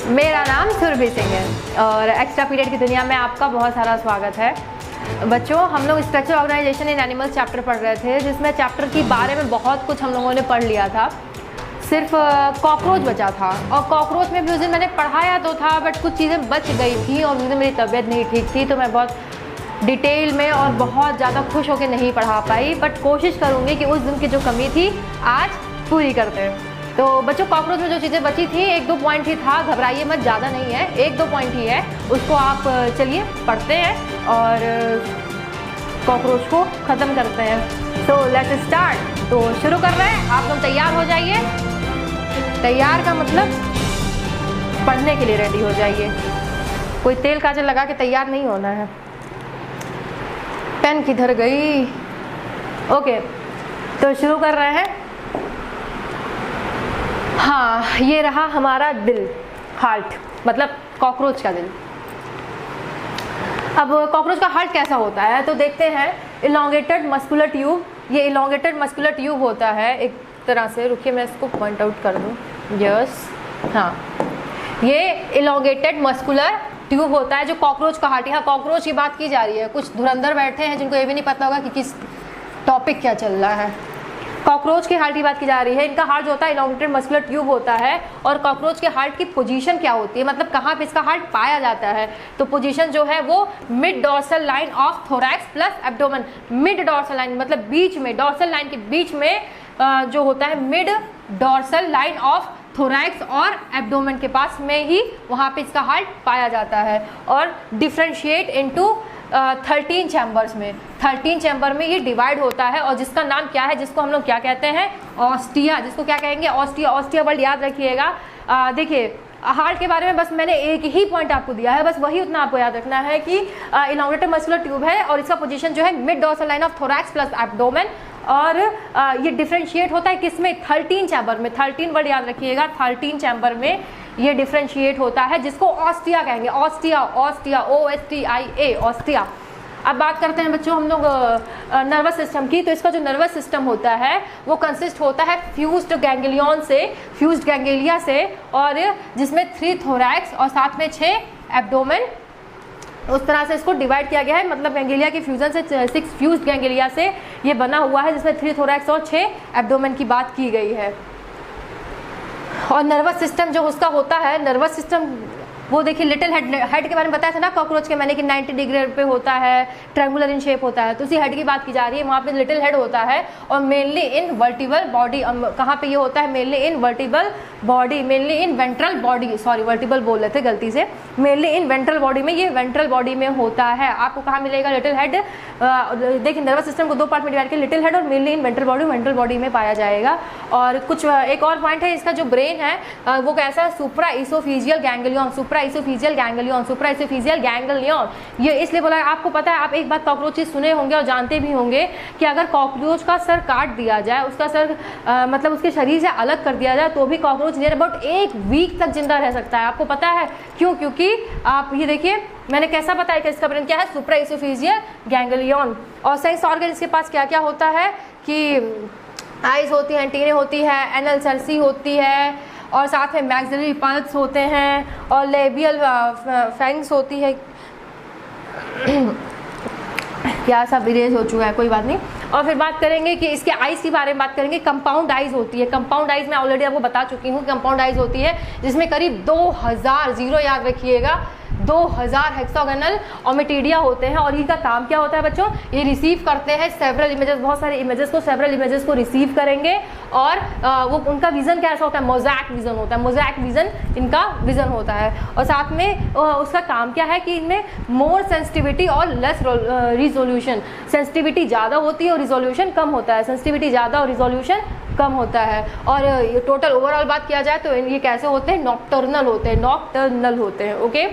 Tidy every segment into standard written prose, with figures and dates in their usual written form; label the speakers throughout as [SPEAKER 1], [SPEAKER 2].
[SPEAKER 1] मेरा नाम सुरभि सिंह है और एक्स्ट्रा पीरियड की दुनिया में आपका बहुत सारा स्वागत है। बच्चों, हम लोग स्ट्रक्चर ऑर्गेनाइजेशन इन एनिमल्स चैप्टर पढ़ रहे थे, जिसमें चैप्टर के बारे में बहुत कुछ हम लोगों ने पढ़ लिया था। सिर्फ कॉकरोच बचा था और कॉकरोच में भी उस दिन मैंने पढ़ाया तो था, बट कुछ चीज़ें बच गई थी और उस दिन मेरी तबीयत नहीं ठीक थी, तो मैं बहुत डिटेल में और बहुत ज़्यादा खुश होकर नहीं पढ़ा पाई। बट कोशिश करूँगी कि उस दिन की जो कमी थी आज पूरी करते हैं। तो बच्चों, कॉकरोच में जो चीज़ें बची थी, 1-2 पॉइंट ही था, घबराइए मत, ज़्यादा नहीं है, 1-2 पॉइंट ही है। उसको आप चलिए पढ़ते हैं और कॉकरोच को ख़त्म करते हैं। तो लेट्स स्टार्ट। तो शुरू कर रहे हैं, आप लोग तैयार हो जाइए। तैयार का मतलब पढ़ने के लिए रेडी हो जाइए। कोई तेल काजल लगा के तैयार नहीं होना है। पेन किधर गई? ओके, तो शुरू कर रहे हैं। हाँ, ये रहा हमारा दिल, हार्ट, मतलब कॉकरोच का दिल। अब कॉकरोच का हार्ट कैसा होता है तो देखते हैं। इलोंगेटेड मस्कुलर ट्यूब, ये इलोंगेटेड मस्कुलर ट्यूब होता है एक तरह से। रुकिए मैं इसको पॉइंट आउट कर दूँ। यस, हाँ, ये इलोंगेटेड मस्कुलर ट्यूब होता है जो कॉकरोच का हार्ट। यहाँ कॉकरोच की बात की जा रही है, कुछ धुरंधर बैठे हैं जिनको ये भी नहीं पता होगा कि किस टॉपिक क्या चल रहा है। कॉकरोच के हार्ट की बात की जा रही है। इनका हार्ट जो होता है इलोंगेटेड मस्कुलर ट्यूब होता है। और कॉकरोच के हार्ट की पोजीशन क्या होती है, मतलब कहाँ पे इसका हार्ट पाया जाता है, तो पोजीशन जो है वो mid dorsal line of thorax plus abdomen. Mid dorsal line मतलब बीच में, डॉर्सल लाइन के बीच में जो होता है mid dorsal line of thorax और एब्डोमेन के पास में ही वहाँ पे इसका हार्ट पाया जाता है। और डिफ्रेंशिएट इनटू 13 चैम्बर्स में, 13 चैम्बर में ये डिवाइड होता है। और जिसका नाम क्या है, जिसको हम लोग क्या कहते हैं, ऑस्टिया। जिसको क्या कहेंगे, ऑस्टिया। ऑस्टिया वर्ड याद रखिएगा। देखिए, हार्ट के बारे में बस मैंने एक ही पॉइंट आपको दिया है, बस वही उतना आपको याद रखना है कि इलोंगेटेड मस्कुलर ट्यूब है और इसका पोजीशन जो है mid dorsal line of thorax plus abdomen. और ये डिफ्रेंशिएट होता है किसमें, 13 चैम्बर में। 13 वर्ड याद रखिएगा, 13 चैम्बर में ये डिफ्रेंशिएट होता है, जिसको ऑस्टिया कहेंगे। Ostia, ostia, OSTIA, ostia. अब बात करते हैं बच्चों हम लोग नर्वस सिस्टम की। तो इसका जो नर्वस सिस्टम होता है वो कंसिस्ट होता है फ्यूज्ड गैंग्लियन से, फ्यूज्ड गैंग्लिया से, और जिसमें 3 थोरैक्स और साथ में 6 एब्डोमेन। उस तरह से इसको डिवाइड किया गया है, मतलब गैंग्लिया के फ्यूजन से 6 फ्यूज्ड गैंग्लिया से ये बना हुआ है, जिसमें 3 थोरैक्स और 6 एब्डोमेन की बात की गई है। और नर्वस सिस्टम जो उसका होता है, नर्वस सिस्टम वो देखिए लिटिल हेड के बारे में बताया था ना कॉकरोच के मैंने कि 90 डिग्री पे होता है, ट्रायंगुलर इन शेप होता है। तो उसी हेड की बात की जा रही है, वहाँ पे लिटिल हेड होता है। और मेनली इन वर्टिबल बॉडी, कहाँ पे ये होता है, मेनली इन वर्टिबल बॉडी, मेनली इन वेंट्रल बॉडी, सॉरी वर्टिबल बोल रहे थे गलती से, मेनली इन वेंट्रल बॉडी में, ये वेंट्रल बॉडी में होता है। आपको कहाँ मिलेगा लिटिल हेड? देखिए, नर्वस सिस्टम को 2 पार्ट में डिवाइड किया, लिटिल हेड और मेनली इन वेंट्रल बॉडी में पाया जाएगा। और कुछ एक और पॉइंट है, इसका जो ब्रेन है वो कैसा है, सुप्रा इसोफिजियल गैंग्लियन, सुप्रा इसोफिजियल गैंग्लियन, सुप्रा इसोफिजियल गैंग्लियन। ये इसलिए बोला है, आपको पता है, आप एक बात कॉकरोचेस सुने होंगे और जानते भी होंगे कि अगर कॉकरोच का सर काट दिया जाए, उसका सर मतलब उसके शरीर से अलग कर दिया जाए, तो भी कॉकरोच नियर अबाउट 1 वीक तक जिंदा रह सकता है। आपको पता है क्यों? क्योंकि आप ये देखिए, मैंने कैसा बताया कि इसका ब्रेन क्या है, सुप्रा इसोफिजियल गैंग्लियन। और सेंस ऑर्गन इसके पास क्या क्या होता है कि आइज होती हैं, एंटीने होती है, एनल सर्सी होती है, और साथ में मैक्सिलरी पल्स होते हैं, और लेबियल फैंग्स होती है। क्या सब इरेज हो चुका है, कोई बात नहीं। और फिर बात करेंगे कि इसके आइज के बारे में बात करेंगे। कंपाउंड आइज होती है। कंपाउंड आइज मैं ऑलरेडी आपको बता चुकी हूँ। कंपाउंड आइज होती है जिसमें करीब 2000, जीरो याद रखिएगा, 2000 हेक्सागोनल ओमेटिडिया होते हैं। और इनका काम क्या होता है बच्चों, ये रिसीव करते हैं सेवरल इमेजेस, बहुत सारे इमेजेस को, सेवरल इमेजेस को रिसीव करेंगे। और वो उनका विजन कैसा होता है, मोज़ैक विजन होता है, मोज़ैक विजन इनका विजन होता है। और साथ में उसका काम क्या है कि इनमें मोर सेंसिटिविटी और लेस रिजोल्यूशन, सेंसिटिविटी ज़्यादा होती है और रिजोल्यूशन कम होता है, सेंसिटिविटी ज़्यादा और रिजोल्यूशन कम होता है। और टोटल ओवरऑल बात किया जाए तो ये कैसे होते हैं, नॉक्टर्नल होते हैं, नॉक्टर्नल होते हैं। ओके,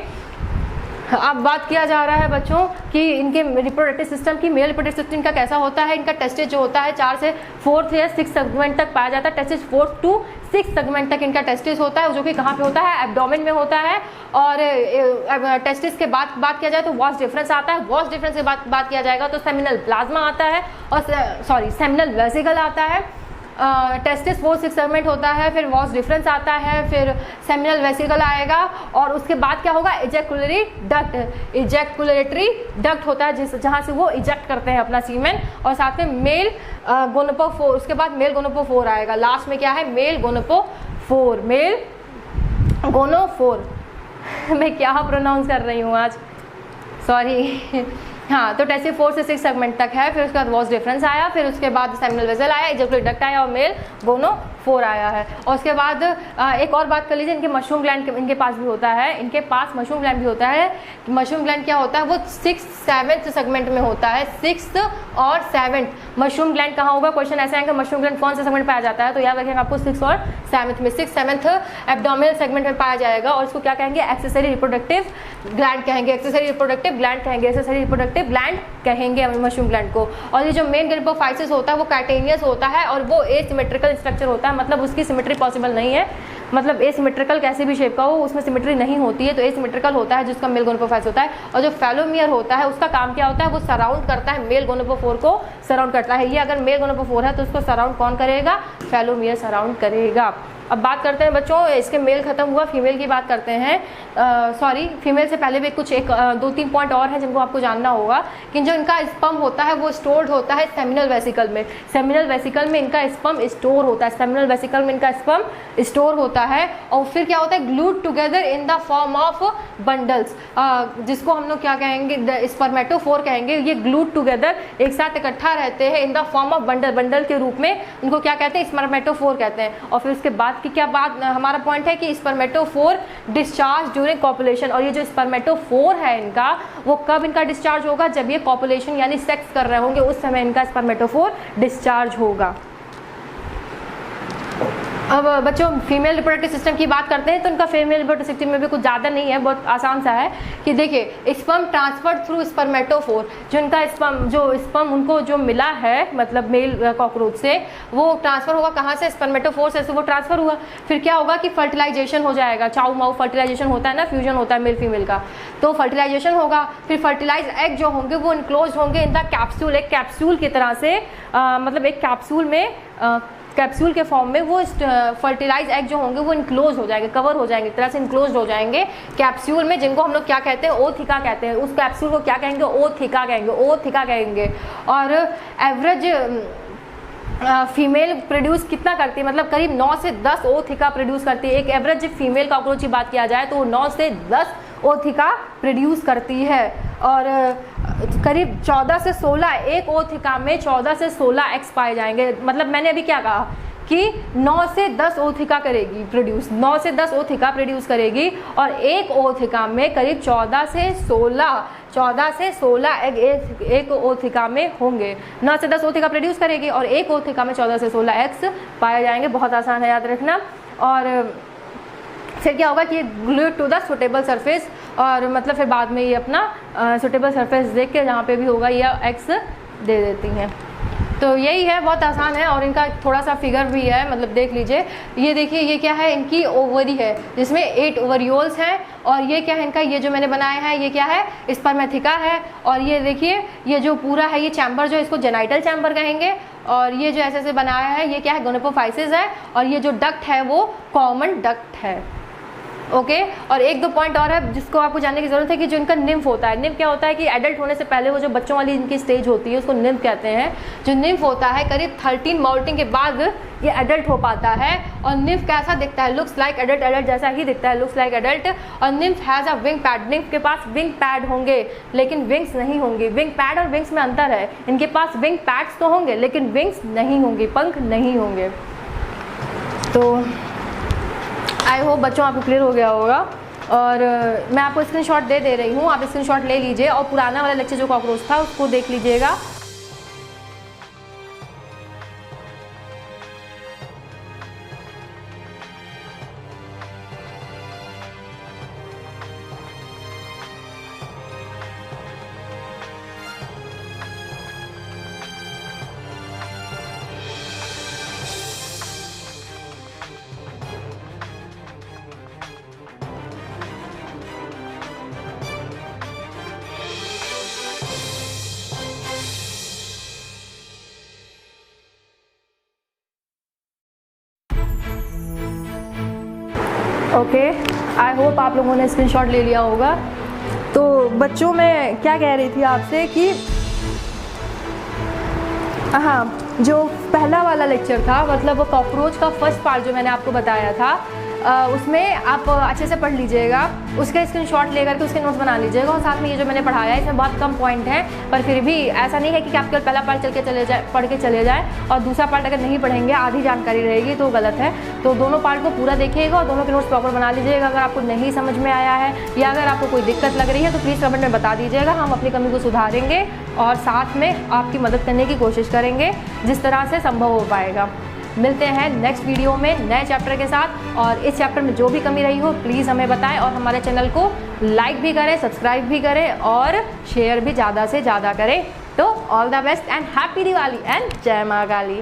[SPEAKER 1] अब बात किया जा रहा है बच्चों कि इनके रिप्रोडक्टिव सिस्टम की, मेल रिप्रोडक्टिव सिस्टम का कैसा होता है। इनका टेस्टेज जो होता है 4 से 4th या 6th सेगमेंट तक पाया जाता है। टेस्टेज 4th to 6th सेगमेंट तक इनका टेस्टिस होता है, जो कि कहाँ पे होता है, एब्डोमेन में होता है। और टेस्टिस के बाद बात किया जाए तो वॉस डिफरेंस आता है। वॉस डिफरेंस के बाद बात किया जाएगा तो सेमिनल प्लाज्मा आता है, और सॉरी सेमिनल वेसिकल आता है। टेस्टिस 4-6 सेगमेंट होता है, फिर वॉस डिफरेंस आता है, फिर सेमिनल वेसिकल आएगा, और उसके बाद क्या होगा, इजेकुलरी डक्ट, इजेकुलेटरी डक्ट होता है जहाँ से वो इजेक्ट करते हैं अपना सीमेन, और साथ में मेल गोनोपोफोर, उसके बाद मेल गोनोपोफोर आएगा, लास्ट में क्या है, मेल गोनोपोफोर, मेल गोनोफोर मैं क्या प्रोनाउंस कर रही हूँ आज, सॉरी हाँ। तो टेस्टिस 4 से 6 सेगमेंट तक है, फिर उसके बाद वॉस डिफरेंस आया, फिर उसके बाद सेमिनल वेसल आया, इजेकुलेटरी डक्ट आया और मेल गोनोफोर आया है। और उसके बाद एक और बात कर लीजिए, इनके मशरूम ग्लैंड इनके पास भी होता है, इनके पास मशरूम ग्लैंड भी होता है। मशरूम ग्लैंड क्या होता है, वो 6th-7th सेगमेंट में होता है, 6th और 7th। मशरूम ग्लैंड कहाँ होगा, क्वेश्चन ऐसा है कि मशरूम ग्लैंड कौन से सेगमेंट पाया जाता है, तो याद रखेंगे आपको 6th और 7th में, 6th-7th एब्डोमिनल सेगमेंट में पाया जाएगा, और इसको क्या कहेंगे, एक्सेसरी रिप्रोडक्टिव ग्लैंड कहेंगे, एक्सेसरी रिप्रोडक्टिव ग्लैंड कहेंगे, एक्सेसरी रिप्रोडक्टिव ग्लैंड कहेंगे मशरूम ग्लैंड को। और ये जो मेन ग्रिपोफाइसिस होता है वो कैटेनियस होता है, और वो एसिमेट्रिकल स्ट्रक्चर होता है, मतलब उसकी सिमेट्री पॉसिबल नहीं है, मतलब एसिमेट्रिकल कैसे भी शेप का हो उसमें सिमेट्री नहीं होती है, तो एसिमेट्रिकल होता है जिसका मेल गोनोपोफाइस होता है। और जो फेलोमियर होता है उसका काम क्या होता है, वो सराउंड करता है, मेल गोनोपोफोर को सराउंड करता है। ये अगर मेल गोनोपोफोर है तो उसको सराउंड कौन करेगा, फेलोमियर सराउंड करेगा। अब बात करते हैं बच्चों, इसके मेल खत्म हुआ, फीमेल की बात करते हैं। सॉरी, फीमेल से पहले भी कुछ 2-3 पॉइंट और हैं जिनको आपको जानना होगा कि जो इनका स्पर्म होता है वो स्टोर्ड होता है सेमिनल वेसिकल में, सेमिनल वेसिकल में इनका स्पर्म स्टोर होता है, सेमिनल वेसिकल में इनका स्पर्म स्टोर होता है, और फिर क्या होता है, glued together in the form of bundles, जिसको हम लोग क्या कहेंगे, स्पर्मेटोफोर कहेंगे। ये ग्लूड टुगेदर एक साथ इकट्ठा रहते हैं in the form of bundle, bundle के रूप में, उनको क्या कहते हैं, स्पर्मेटोफोर कहते हैं। और फिर उसके बाद कि क्या बात, हमारा पॉइंट है कि स्पर्मेटोफोर डिस्चार्ज ड्यूरिंग कॉपुलेशन, और ये जो स्पर्मेटोफोर है इनका, वो कब इनका डिस्चार्ज होगा, जब ये कॉपुलेशन यानी सेक्स कर रहे होंगे, उस समय इनका स्पर्मेटोफोर डिस्चार्ज होगा। अब बच्चों फीमेल रिप्रोडक्टिव सिस्टम की बात करते हैं, तो उनका फीमेल रिप्रोडक्टिव सिस्टम में भी कुछ ज़्यादा नहीं है, बहुत आसान सा है कि देखिए, स्पर्म ट्रांसफर थ्रू स्पर्मेटोफोर, जो इनका स्पर्म उनको जो मिला है, मतलब मेल कॉकरोच से, वो ट्रांसफर होगा कहाँ से, स्पर्मेटोफोर से वो ट्रांसफर हुआ। फिर क्या होगा कि फर्टिलाइजेशन हो जाएगा, चाउ माउ फर्टिलाइजेशन होता है ना, फ्यूजन होता है मेल फीमेल का, तो फर्टिलाइजेशन होगा। फिर फर्टिलाइज एग जो होंगे वो इनक्लोज होंगे इन द कैप्सूल, एक कैप्सूल की तरह से, मतलब एक कैप्सूल में, कैप्सूल के फॉर्म में वो फर्टिलाइज एग जो होंगे वो इनक्लोज हो जाएंगे, कवर हो जाएंगे, एक तरह से इनक्लोज हो जाएंगे कैप्सूल में, जिनको हम लोग क्या कहते हैं, ओथिका कहते हैं। उस कैप्सूल को क्या कहेंगे, ओथिका कहेंगे, ओथिका कहेंगे। और एवरेज फीमेल प्रोड्यूस कितना करती है, मतलब करीब 9 से 10 ओथिका प्रोड्यूस करती है। एक एवरेज फीमेल कॉकरोच की बात किया जाए तो वो 9 से 10 ओथिका प्रोड्यूस करती है, और करीब 14 से 16, एक ओथिका में 14 से 16 एग्स पाए जाएंगे। मतलब मैंने अभी क्या कहा कि 9 से 10 ओथिका करेगी प्रोड्यूस, 9 से 10 ओथिका प्रोड्यूस करेगी, और एक ओथिका में करीब 14 से 16 एग एक ओथिका में होंगे। 9 से 10 ओथिका प्रोड्यूस करेगी और एक ओथिका में 14 से 16 एग्स पाए जाएंगे। बहुत आसान है, याद रखना। और फिर क्या होगा कि ये glued to the suitable surface, और मतलब फिर बाद में ये अपना सुटेबल सरफेस देख के जहाँ पे भी होगा ये एग्स दे देती हैं। तो यही है, बहुत आसान है। और इनका थोड़ा सा फिगर भी है, मतलब देख लीजिए, ये देखिए, ये क्या है, इनकी ओवरी है जिसमें 8 ओवरियोल्स हैं, और ये क्या है इनका, ये जो मैंने बनाया है ये क्या है, स्पर्मेथिका है। और ये देखिए, ये जो पूरा है ये चैम्बर जो इसको जेनाइटल चैम्बर कहेंगे, और ये जो ऐसे ऐसे बनाया है ये क्या है, गोनोपोफाइसिस है, और ये जो डक्ट है वो कॉमन डक्ट है। ओके और 1-2 पॉइंट और है जिसको आपको जानने की जरूरत है कि जो इनका निम्फ होता है, निम्फ क्या होता है कि एडल्ट होने से पहले वो जो बच्चों वाली इनकी स्टेज होती है उसको निम्फ कहते हैं। जो निम्फ होता है करीब 13 माउल्टिंग के बाद ये एडल्ट हो पाता है। और निम्फ कैसा दिखता है, लुक्स लाइक एडल्ट, एडल्ट जैसा ही दिखता है, लुक्स लाइक एडल्ट। और nymph has a wing pad, nymph के पास विंग पैड होंगे लेकिन विंग्स नहीं होंगे। विंग पैड और विंग्स में अंतर है, इनके पास विंग पैड्स तो होंगे लेकिन विंग्स नहीं होंगे, पंख नहीं होंगे। तो आई होप बच्चों आपको क्लियर हो गया होगा। और मैं आपको स्क्रीनशॉट दे रही हूँ, आप स्क्रीनशॉट ले लीजिए और पुराना वाला लेक्चर जो कॉकरोच था उसको देख लीजिएगा। ओके, आई होप आप लोगों ने स्क्रीनशॉट ले लिया होगा। तो बच्चों, मैं क्या कह रही थी आपसे कि हाँ, जो पहला वाला लेक्चर था, मतलब वो कॉकरोच का फर्स्ट पार्ट जो मैंने आपको बताया था, उसमें आप अच्छे से पढ़ लीजिएगा, उसका स्क्रीनशॉट लेकर के उसके नोट्स बना लीजिएगा। और साथ में ये जो मैंने पढ़ाया है इसमें बहुत कम पॉइंट हैं, पर फिर भी ऐसा नहीं है कि आप केवल पहला पार्ट पढ़ के चले जाएँ और दूसरा पार्ट अगर नहीं पढ़ेंगे, आधी जानकारी रहेगी तो गलत है। तो दोनों पार्ट को पूरा देखिएगा और दोनों के नोट्स प्रॉपर बना लीजिएगा। अगर आपको नहीं समझ में आया है या अगर आपको कोई दिक्कत लग रही है तो प्लीज़ कमेंट में बता दीजिएगा, हम अपनी कमी को सुधारेंगे और साथ में आपकी मदद करने की कोशिश करेंगे जिस तरह से संभव हो पाएगा। मिलते हैं नेक्स्ट वीडियो में नए चैप्टर के साथ, और इस चैप्टर में जो भी कमी रही हो प्लीज़ हमें बताएं और हमारे चैनल को लाइक भी करें, सब्सक्राइब भी करें और शेयर भी ज़्यादा से ज़्यादा करें। तो all the best and happy Diwali and जय माँ काली।